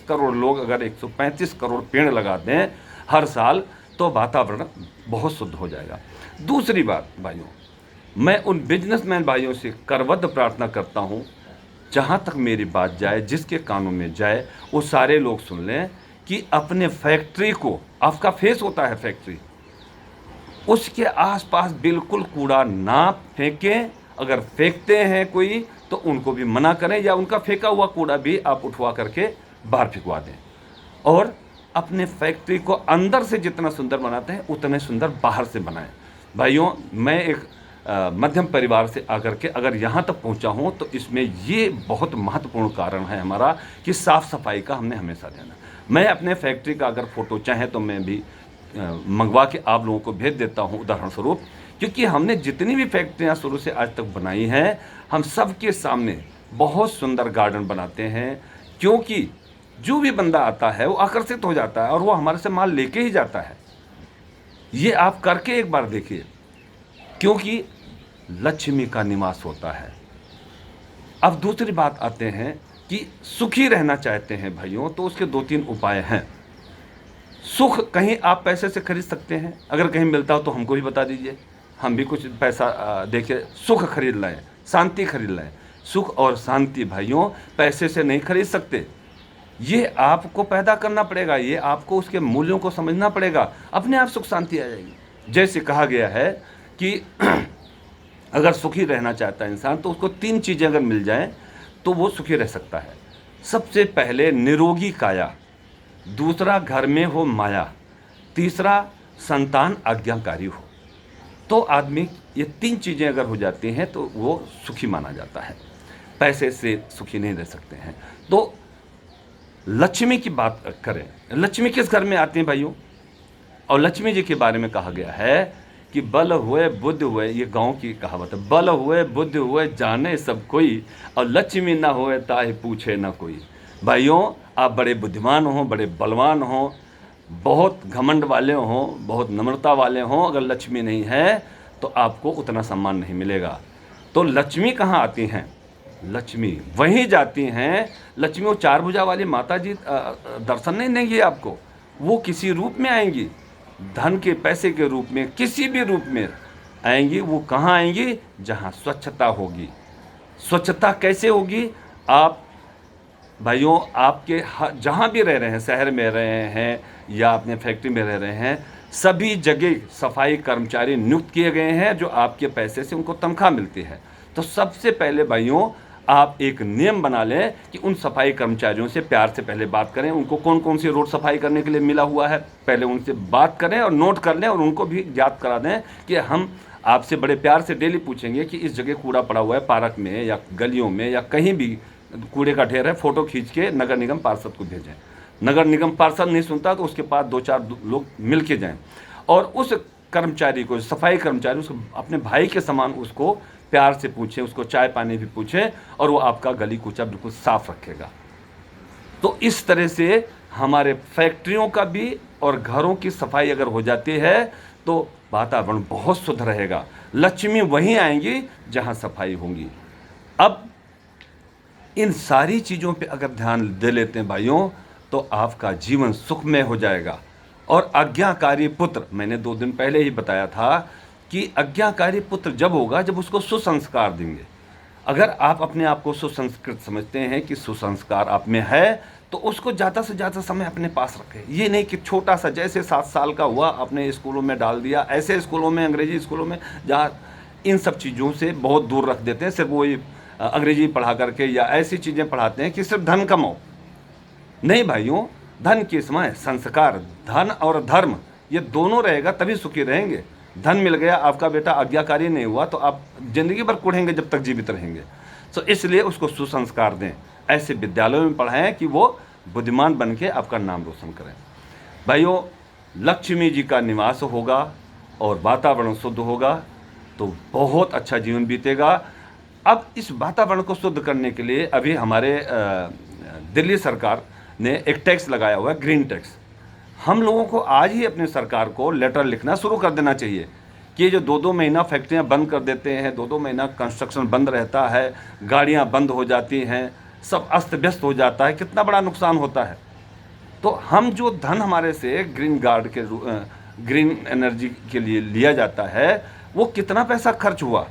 करोड़ लोग अगर 135 करोड़ पेड़ लगा दें हर साल तो वातावरण बहुत शुद्ध हो जाएगा। दूसरी बात भाइयों, मैं उन बिजनेसमैन भाइयों से करबद्ध प्रार्थना करता हूं, जहां तक मेरी बात जाए, जिसके कानों में जाए, वो सारे लोग सुन लें कि अपने फैक्ट्री को, आपका फेस होता है फैक्ट्री, उसके आसपास बिल्कुल कूड़ा ना फेंकें। अगर फेंकते हैं कोई तो उनको भी मना करें, या उनका फेंका हुआ कूड़ा भी आप उठवा करके बाहर फेंकवा दें। और अपने फैक्ट्री को अंदर से जितना सुंदर बनाते हैं उतने सुंदर बाहर से बनाएं। भाइयों, मैं एक मध्यम परिवार से आकर के अगर यहाँ तक पहुँचा हूँ तो इसमें ये बहुत महत्वपूर्ण कारण है हमारा कि साफ़ सफाई का हमने हमेशा ध्यान। मैं अपने फैक्ट्री का अगर फ़ोटो चाहें तो मैं भी मंगवा के आप लोगों को भेज देता हूँ उदाहरण स्वरूप, क्योंकि हमने जितनी भी फैक्ट्रियाँ शुरू से आज तक बनाई हैं, हम सबके सामने बहुत सुंदर गार्डन बनाते हैं, क्योंकि जो भी बंदा आता है वो आकर्षित हो जाता है और वो हमारे से माल लेके ही जाता है। ये आप करके एक बार देखिए, क्योंकि लक्ष्मी का निवास होता है। अब दूसरी बात आते हैं कि सुखी रहना चाहते हैं भाइयों, तो उसके 2-3 उपाय हैं। सुख कहीं आप पैसे से खरीद सकते हैं, अगर कहीं मिलता हो तो हमको भी बता दीजिए, हम भी कुछ पैसा देके सुख खरीद लाएं, शांति खरीद लाएं। सुख और शांति भाइयों पैसे से नहीं खरीद सकते, ये आपको पैदा करना पड़ेगा, ये आपको उसके मूल्यों को समझना पड़ेगा, अपने आप सुख शांति आ जाएगी। जैसे कहा गया है कि अगर सुखी रहना चाहता है इंसान तो उसको 3 चीज़ें अगर मिल जाएं तो वो सुखी रह सकता है। सबसे पहले निरोगी काया, दूसरा घर में हो माया, तीसरा संतान आज्ञाकारी हो। तो आदमी ये 3 चीज़ें अगर हो जाती हैं तो वो सुखी माना जाता है, पैसे से सुखी नहीं रह सकते हैं। तो लक्ष्मी की बात करें, लक्ष्मी किस घर में आती हैं भाइयों? और लक्ष्मी जी के बारे में कहा गया है कि बल हुए बुद्ध हुए, ये गांव की कहावत है, बल हुए बुद्ध हुए जाने सब कोई, और लक्ष्मी ना हुए ताहि पूछे ना कोई। भाइयों, आप बड़े बुद्धिमान हो, बड़े बलवान हो, बहुत घमंड वाले हो, बहुत नम्रता वाले हो, अगर लक्ष्मी नहीं है तो आपको उतना सम्मान नहीं मिलेगा। तो लक्ष्मी कहाँ आती हैं? लक्ष्मी वहीं जाती हैं, लक्ष्मी वो 4 भुजा वाली माता जी दर्शन नहीं देंगी आपको, वो किसी रूप में आएंगी, धन के पैसे के रूप में, किसी भी रूप में आएंगी। वो कहाँ आएंगी? जहाँ स्वच्छता होगी। स्वच्छता कैसे होगी? आप भाइयों, आपके जहाँ भी रह रहे हैं, शहर में रहे हैं या अपने फैक्ट्री में रह रहे हैं, सभी जगह सफाई कर्मचारी नियुक्त किए गए हैं जो आपके पैसे से उनको तनख्वाह मिलती है। तो सबसे पहले भाइयों आप एक नियम बना लें कि उन सफाई कर्मचारियों से प्यार से पहले बात करें, उनको कौन कौन सी रोड सफाई करने के लिए मिला हुआ है, पहले उनसे बात करें और नोट कर लें, और उनको भी याद करा दें कि हम आपसे बड़े प्यार से डेली पूछेंगे कि इस जगह कूड़ा पड़ा हुआ है, पार्क में या गलियों में या कहीं भी कूड़े का ढेर है, फ़ोटो खींच के नगर निगम पार्षद को भेजें। नगर निगम पार्षद नहीं सुनता तो उसके पास 2-4 लोग मिल के जाएँ और उस कर्मचारी को, सफाई कर्मचारी, उसको अपने भाई के समान उसको प्यार से पूछें, उसको चाय पानी भी पूछें, और वो आपका गली कूचा बिल्कुल साफ रखेगा। तो इस तरह से हमारे फैक्ट्रियों का भी और घरों की सफाई अगर हो जाती है तो वातावरण बहुत शुद्ध रहेगा। लक्ष्मी वहीं आएंगी जहां सफाई होंगी। अब इन सारी चीज़ों पे अगर ध्यान दे लेते हैं भाइयों तो आपका जीवन सुखमय हो जाएगा। और आज्ञाकारी पुत्र, मैंने 2 दिन पहले ही बताया था कि आज्ञाकारी पुत्र जब होगा जब उसको सुसंस्कार देंगे। अगर आप अपने आप को सुसंस्कृत समझते हैं कि सुसंस्कार आप में है तो उसको ज़्यादा से ज़्यादा समय अपने पास रखें। ये नहीं कि छोटा सा, जैसे 7 साल का हुआ अपने स्कूलों में डाल दिया, ऐसे स्कूलों में, अंग्रेजी स्कूलों में, जहाँ इन सब चीज़ों से बहुत दूर रख देते हैं, सिर्फ वही अंग्रेजी पढ़ा करके या ऐसी चीज़ें पढ़ाते हैं कि सिर्फ धन कमाओ। नहीं भाइयों, धन के समय संस्कार, धन और धर्म ये दोनों रहेगा तभी सुखी रहेंगे। धन मिल गया, आपका बेटा आज्ञाकारी नहीं हुआ तो आप जिंदगी भर कुढ़ेंगे जब तक जीवित रहेंगे। तो इसलिए उसको सुसंस्कार दें, ऐसे विद्यालयों में पढ़ाएं कि वो बुद्धिमान बन के आपका नाम रोशन करें। भाइयों, लक्ष्मी जी का निवास होगा और वातावरण शुद्ध होगा तो बहुत अच्छा जीवन बीतेगा। अब इस वातावरण को शुद्ध करने के लिए अभी हमारे दिल्ली सरकार ने एक टैक्स लगाया हुआ है, ग्रीन टैक्स। हम लोगों को आज ही अपने सरकार को लेटर लिखना शुरू कर देना चाहिए कि ये जो 2-2 महीना फैक्ट्रियां बंद कर देते हैं, 2-2 महीना कंस्ट्रक्शन बंद रहता है, गाड़ियां बंद हो जाती हैं, सब अस्त व्यस्त हो जाता है, कितना बड़ा नुकसान होता है। तो हम जो धन हमारे से ग्रीन गार्ड के ग्रीन एनर्जी के लिए लिया जाता है, वो कितना पैसा खर्च हुआ।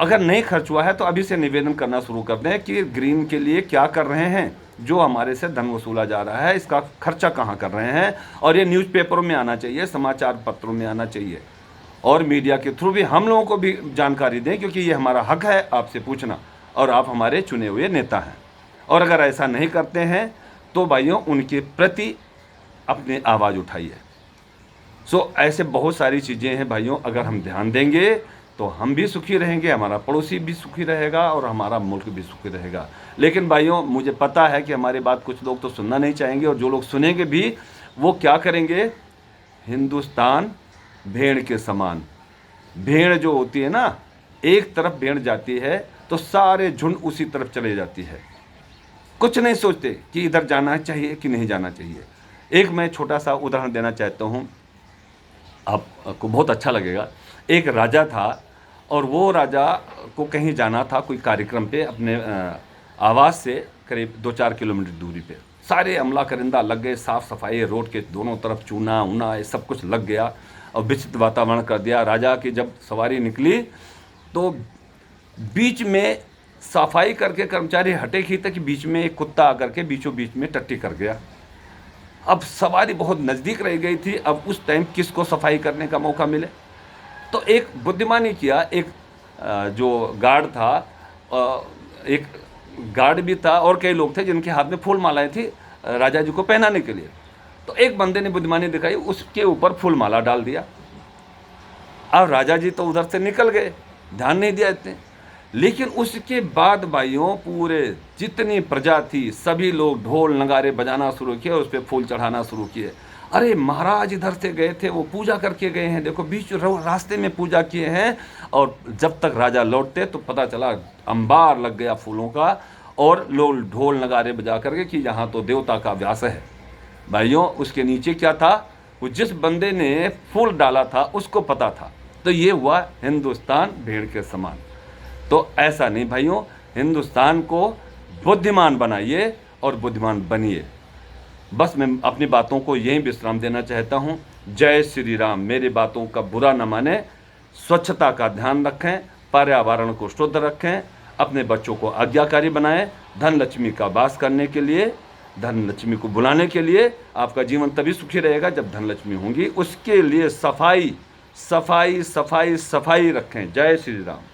अगर नहीं खर्च हुआ है तो अभी से निवेदन करना शुरू कर दें कि ग्रीन के लिए क्या कर रहे हैं, जो हमारे से धन वसूला जा रहा है इसका खर्चा कहाँ कर रहे हैं। और ये न्यूज़पेपरों में आना चाहिए, समाचार पत्रों में आना चाहिए, और मीडिया के थ्रू भी हम लोगों को भी जानकारी दें, क्योंकि ये हमारा हक है आपसे पूछना, और आप हमारे चुने हुए नेता हैं। और अगर ऐसा नहीं करते हैं तो भाइयों उनके प्रति अपनी आवाज़ उठाइए। ऐसे बहुत सारी चीज़ें हैं भाइयों, अगर हम ध्यान देंगे तो हम भी सुखी रहेंगे, हमारा पड़ोसी भी सुखी रहेगा और हमारा मुल्क भी सुखी रहेगा। लेकिन भाइयों मुझे पता है कि हमारी बात कुछ लोग तो सुनना नहीं चाहेंगे, और जो लोग सुनेंगे भी वो क्या करेंगे, हिंदुस्तान भेड़ के समान। भेड़ जो होती है ना, एक तरफ भेड़ जाती है तो सारे झुंड उसी तरफ चले जाती है, कुछ नहीं सोचते कि इधर जाना चाहिए कि नहीं जाना चाहिए। एक मैं छोटा सा उदाहरण देना चाहता हूँ, आपको बहुत अच्छा लगेगा। एक राजा था, और वो राजा को कहीं जाना था कोई कार्यक्रम पे, अपने आवास से करीब 2-4 किलोमीटर दूरी पे। सारे अमला करिंदा लग गए, साफ़ सफाई, रोड के दोनों तरफ चूना ऊना ये सब कुछ लग गया और विचित्र वातावरण कर दिया। राजा की जब सवारी निकली तो बीच में सफाई करके कर्मचारी हटे ही तक बीच में एक कुत्ता आकर के बीचों बीच में टट्टी कर गया। अब सवारी बहुत नज़दीक रह गई थी, अब उस टाइम किसको सफाई करने का मौका मिले। तो एक बुद्धिमानी किया, एक जो गार्ड था, एक गार्ड भी था और कई लोग थे जिनके हाथ में फूल मालाएं थी राजा जी को पहनाने के लिए। तो एक बंदे ने बुद्धिमानी दिखाई, उसके ऊपर फूल माला डाल दिया। अब राजा जी तो उधर से निकल गए, ध्यान नहीं दिया इतने। लेकिन उसके बाद भाइयों पूरे जितनी प्रजा थी सभी लोग ढोल नगारे बजाना शुरू किए और उस पर फूल चढ़ाना शुरू किए। अरे महाराज इधर से गए थे, वो पूजा करके गए हैं, देखो बीच रास्ते में पूजा किए हैं। और जब तक राजा लौटते तो पता चला अंबार लग गया फूलों का, और लोग ढोल नगारे बजा करके कि यहाँ तो देवता का व्यास है। भाइयों उसके नीचे क्या था, वो जिस बंदे ने फूल डाला था उसको पता था। तो ये हुआ हिंदुस्तान भेड़ के समान। तो ऐसा नहीं भाइयों, हिंदुस्तान को बुद्धिमान बनाइए और बुद्धिमान बनिए। बस मैं अपनी बातों को यहीं विश्राम देना चाहता हूँ। जय श्री राम। मेरी बातों का बुरा न माने, स्वच्छता का ध्यान रखें, पर्यावरण को शुद्ध रखें, अपने बच्चों को आज्ञाकारी बनाएं। धन लक्ष्मी का वास करने के लिए, धन लक्ष्मी को बुलाने के लिए, आपका जीवन तभी सुखी रहेगा जब धन लक्ष्मी होंगी। उसके लिए सफाई सफाई सफाई सफाई रखें। जय श्री राम।